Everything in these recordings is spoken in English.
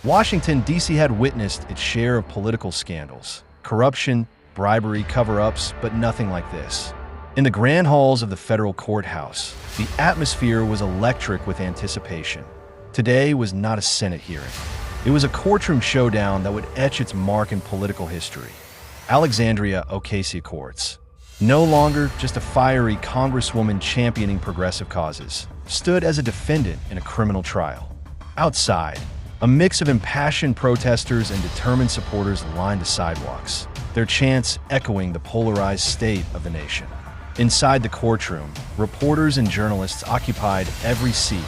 Washington, D.C. had witnessed its share of political scandals, corruption, bribery, cover-ups, but nothing like this. In the grand halls of the federal courthouse, the atmosphere was electric with anticipation. Today was not a Senate hearing. It was a courtroom showdown that would etch its mark in political history. Alexandria Ocasio Cortez, no longer just a fiery congresswoman championing progressive causes, stood as a defendant in a criminal trial. Outside, a mix of impassioned protesters and determined supporters lined the sidewalks, their chants echoing the polarized state of the nation. Inside the courtroom, reporters and journalists occupied every seat,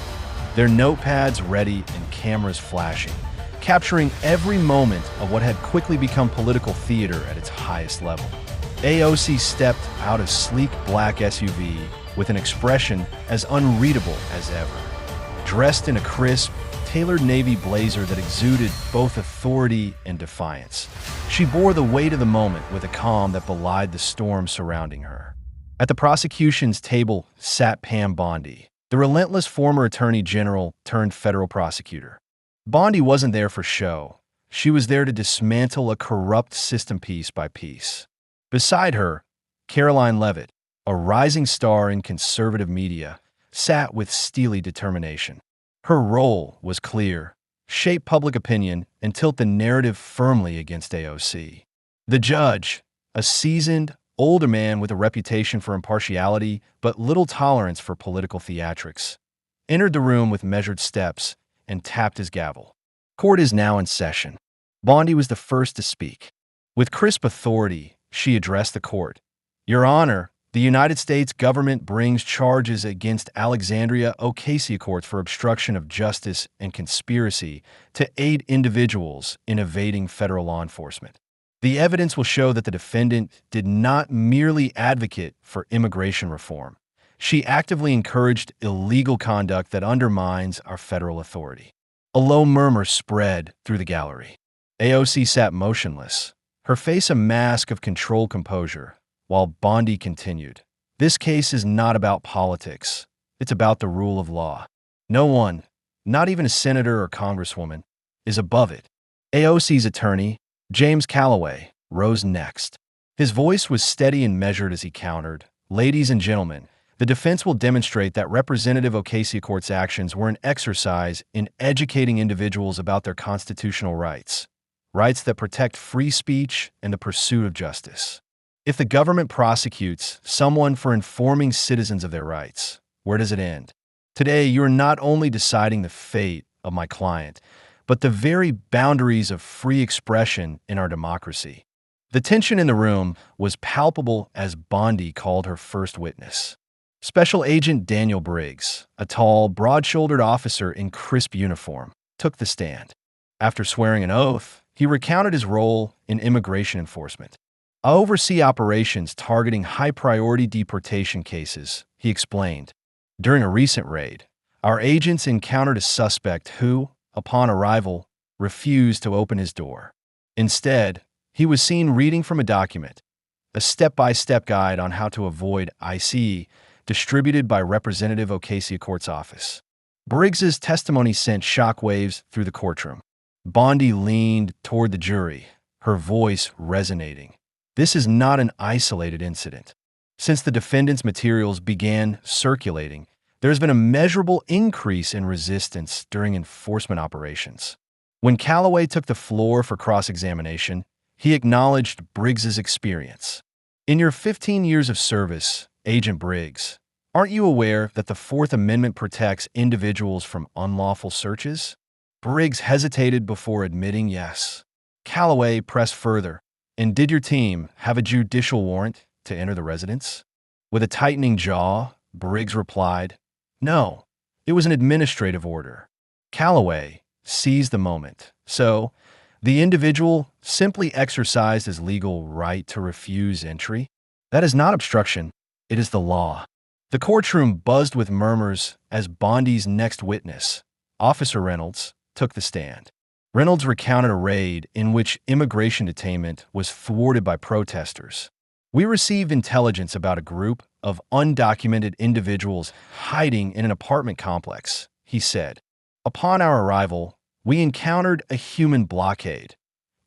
their notepads ready and cameras flashing, capturing every moment of what had quickly become political theater at its highest level. AOC stepped out of sleek black SUV with an expression as unreadable as ever. Dressed in a crisp, tailored navy blazer that exuded both authority and defiance, she bore the weight of the moment with a calm that belied the storm surrounding her. At the prosecution's table sat Pam Bondi, the relentless former attorney general turned federal prosecutor. Bondi wasn't there for show. She was there to dismantle a corrupt system piece by piece. Beside her, Caroline Leavitt, a rising star in conservative media, sat with steely determination. Her role was clear: shape public opinion and tilt the narrative firmly against AOC. The judge, a seasoned, older man with a reputation for impartiality but little tolerance for political theatrics, entered the room with measured steps and tapped his gavel. Court is now in session. Bondi was the first to speak. With crisp authority, she addressed the court. "Your Honor, the United States government brings charges against Alexandria Ocasio Cortez for obstruction of justice and conspiracy to aid individuals in evading federal law enforcement. The evidence will show that the defendant did not merely advocate for immigration reform. She actively encouraged illegal conduct that undermines our federal authority." A low murmur spread through the gallery. AOC sat motionless, her face a mask of controlled composure, while Bondi continued. "This case is not about politics. It's about the rule of law. No one, not even a senator or congresswoman, is above it." AOC's attorney, James Calloway, rose next. His voice was steady and measured as he countered, "Ladies and gentlemen, the defense will demonstrate that Representative Ocasio Cortez's actions were an exercise in educating individuals about their constitutional rights, rights that protect free speech and the pursuit of justice. If the government prosecutes someone for informing citizens of their rights, where does it end? Today, you're not only deciding the fate of my client, but the very boundaries of free expression in our democracy." The tension in the room was palpable as Bondi called her first witness. Special Agent Daniel Briggs, a tall, broad-shouldered officer in crisp uniform, took the stand. After swearing an oath, he recounted his role in immigration enforcement. "I oversee operations targeting high-priority deportation cases," he explained. "During a recent raid, our agents encountered a suspect who, upon arrival, refused to open his door. Instead, he was seen reading from a document, a step-by-step guide on how to avoid ICE, distributed by Representative Ocasio Cortez's office." Briggs's testimony sent shockwaves through the courtroom. Bondi leaned toward the jury, her voice resonating. "This is not an isolated incident. Since the defendant's materials began circulating, there has been a measurable increase in resistance during enforcement operations." When Calloway took the floor for cross-examination, he acknowledged Briggs's experience. "In your 15 years of service, Agent Briggs, aren't you aware that the Fourth Amendment protects individuals from unlawful searches?" Briggs hesitated before admitting yes. Calloway pressed further. "And did your team have a judicial warrant to enter the residence?" With a tightening jaw, Briggs replied, "No, it was an administrative order." Calloway seized the moment. "So, the individual simply exercised his legal right to refuse entry? That is not obstruction. It is the law." The courtroom buzzed with murmurs as Bondi's next witness, Officer Reynolds, took the stand. Reynolds recounted a raid in which immigration detainment was thwarted by protesters. "We received intelligence about a group of undocumented individuals hiding in an apartment complex," he said. "Upon our arrival, we encountered a human blockade.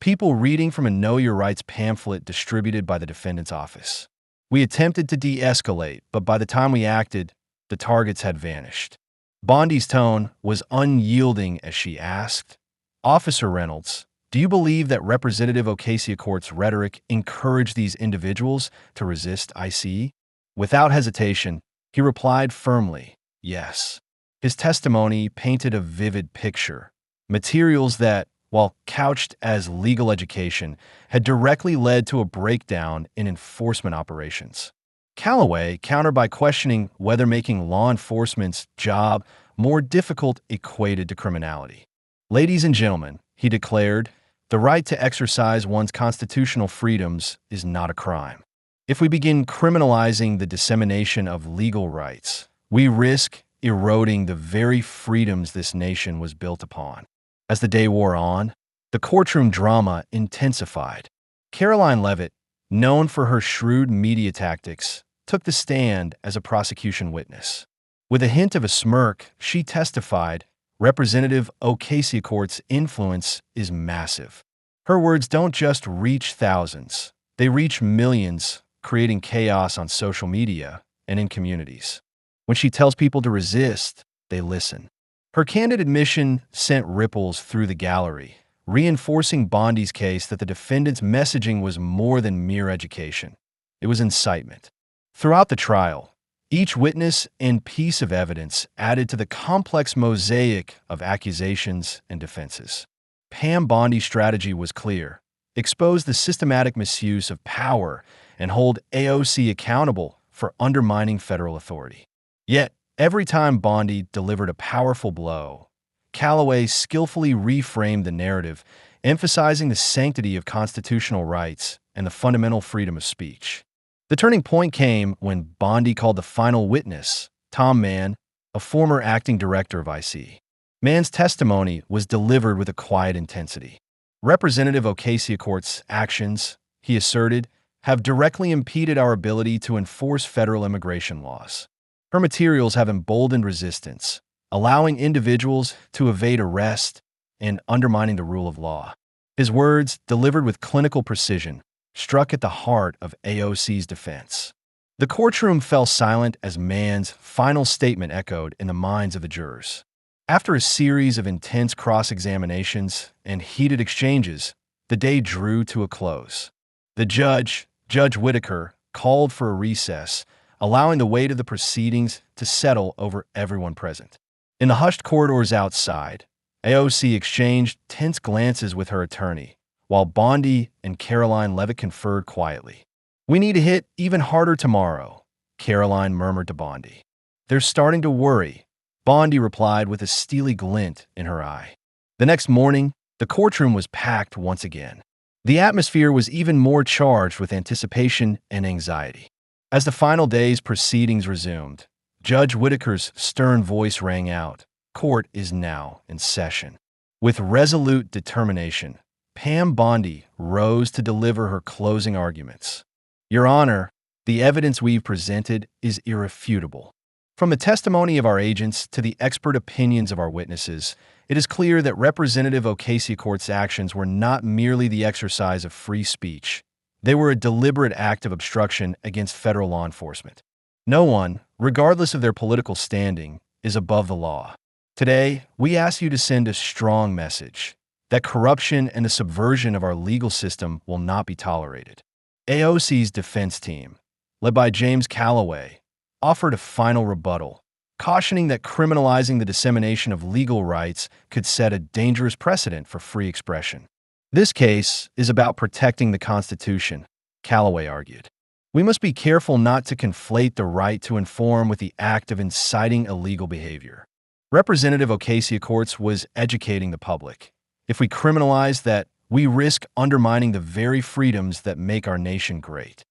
People reading from a Know Your Rights pamphlet distributed by the defendant's office. We attempted to de-escalate, but by the time we acted, the targets had vanished. Bondi's tone was unyielding as she asked, "Officer Reynolds, do you believe that Representative Ocasio Cortez's rhetoric encouraged these individuals to resist ICE?" Without hesitation, he replied firmly, "Yes." His testimony painted a vivid picture. Materials that, while couched as legal education, had directly led to a breakdown in enforcement operations. Callaway countered by questioning whether making law enforcement's job more difficult equated to criminality. "Ladies and gentlemen," he declared, "the right to exercise one's constitutional freedoms is not a crime. If we begin criminalizing the dissemination of legal rights, we risk eroding the very freedoms this nation was built upon." As the day wore on, the courtroom drama intensified. Caroline Leavitt, known for her shrewd media tactics, took the stand as a prosecution witness. With a hint of a smirk, she testified, "Representative Ocasio Cortez's influence is massive. Her words don't just reach thousands, they reach millions, creating chaos on social media and in communities. When she tells people to resist, they listen." Her candid admission sent ripples through the gallery, reinforcing Bondi's case that the defendant's messaging was more than mere education. It was incitement. Throughout the trial, each witness and piece of evidence added to the complex mosaic of accusations and defenses. Pam Bondi's strategy was clear: expose the systematic misuse of power and hold AOC accountable for undermining federal authority. Yet, every time Bondi delivered a powerful blow, Callaway skillfully reframed the narrative, emphasizing the sanctity of constitutional rights and the fundamental freedom of speech. The turning point came when Bondi called the final witness, Tom Mann, a former acting director of ICE. Mann's testimony was delivered with a quiet intensity. "Representative Ocasio Cortez's actions," he asserted, "have directly impeded our ability to enforce federal immigration laws. Her materials have emboldened resistance, allowing individuals to evade arrest and undermining the rule of law." His words, delivered with clinical precision, struck at the heart of AOC's defense. The courtroom fell silent as Mann's final statement echoed in the minds of the jurors. After a series of intense cross-examinations and heated exchanges, the day drew to a close. The judge, Judge Whitaker, called for a recess, allowing the weight of the proceedings to settle over everyone present. In the hushed corridors outside, AOC exchanged tense glances with her attorney, while Bondi and Caroline Leavitt conferred quietly. "We need to hit even harder tomorrow," Caroline murmured to Bondi. "They're starting to worry," Bondi replied with a steely glint in her eye. The next morning, the courtroom was packed once again. The atmosphere was even more charged with anticipation and anxiety. As the final day's proceedings resumed, Judge Whitaker's stern voice rang out, "Court is now in session." With resolute determination, Pam Bondi rose to deliver her closing arguments. "Your Honor, the evidence we've presented is irrefutable. From the testimony of our agents to the expert opinions of our witnesses, it is clear that Representative Ocasio Cortez's actions were not merely the exercise of free speech. They were a deliberate act of obstruction against federal law enforcement. No one, regardless of their political standing, is above the law. Today, we ask you to send a strong message that corruption and the subversion of our legal system will not be tolerated." AOC's defense team, led by James Callaway, offered a final rebuttal, cautioning that criminalizing the dissemination of legal rights could set a dangerous precedent for free expression. "This case is about protecting the Constitution," Callaway argued. "We must be careful not to conflate the right to inform with the act of inciting illegal behavior. Representative Ocasio Cortez was educating the public. If we criminalize that, we risk undermining the very freedoms that make our nation great."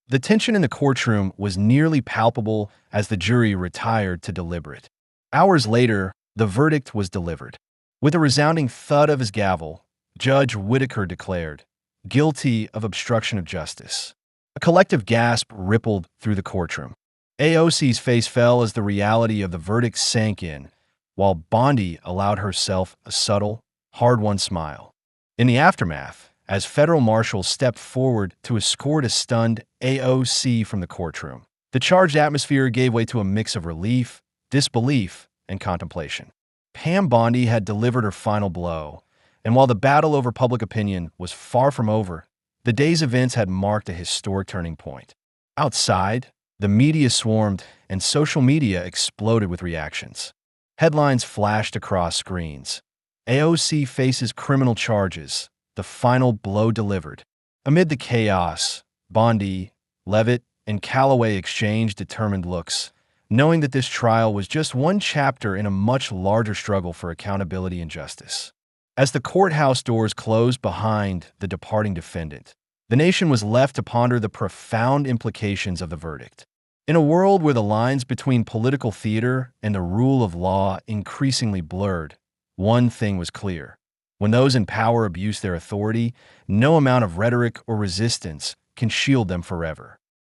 The tension in the courtroom was nearly palpable as the jury retired to deliberate. Hours later, the verdict was delivered. With a resounding thud of his gavel, Judge Whitaker declared, "Guilty of obstruction of justice." A collective gasp rippled through the courtroom. AOC's face fell as the reality of the verdict sank in, while Bondi allowed herself a subtle, hard-won smile. In the aftermath, as federal marshals stepped forward to escort a stunned AOC from the courtroom, the charged atmosphere gave way to a mix of relief, disbelief, and contemplation. Pam Bondi had delivered her final blow, and while the battle over public opinion was far from over, the day's events had marked a historic turning point. Outside, the media swarmed, and social media exploded with reactions. Headlines flashed across screens. AOC faces criminal charges, the final blow delivered. Amid the chaos, Bondi, Levitt, and Calloway exchanged determined looks, knowing that this trial was just one chapter in a much larger struggle for accountability and justice. As the courthouse doors closed behind the departing defendant, the nation was left to ponder the profound implications of the verdict. In a world where the lines between political theater and the rule of law increasingly blurred, one thing was clear. When those in power abuse their authority, no amount of rhetoric or resistance can shield them forever.